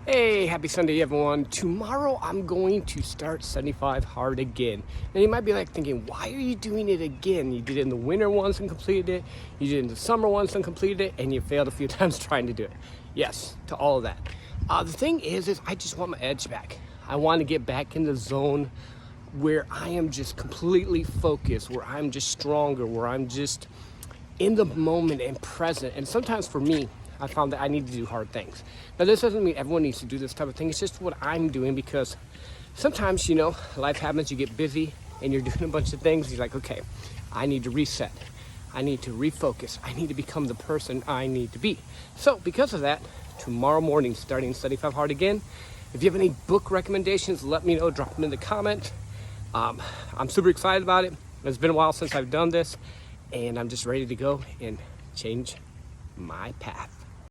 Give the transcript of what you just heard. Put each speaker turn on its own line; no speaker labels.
Hey, happy Sunday, everyone. Tomorrow I'm going to start 75 hard again. And you might be like thinking, why are you doing it again? You did it in the winter once and completed it. You did it in the summer once and completed it. And you failed a few times trying to do it. Yes, to all of that. The thing is I just want my edge back. I want to get back in the zone where I am just completely focused, where I'm just stronger, where I'm just in the moment and present. And sometimes for me, I found that I need to do hard things. Now, this doesn't mean everyone needs to do this type of thing. It's just what I'm doing because sometimes, life happens, you get busy and you're doing a bunch of things. You're like, okay, I need to reset. I need to refocus. I need to become the person I need to be. So because of that, tomorrow morning, starting 75 Hard again. If you have any book recommendations, let me know. Drop them in the comment. I'm super excited about it. It's been a while since I've done this, and I'm just ready to go and change my path.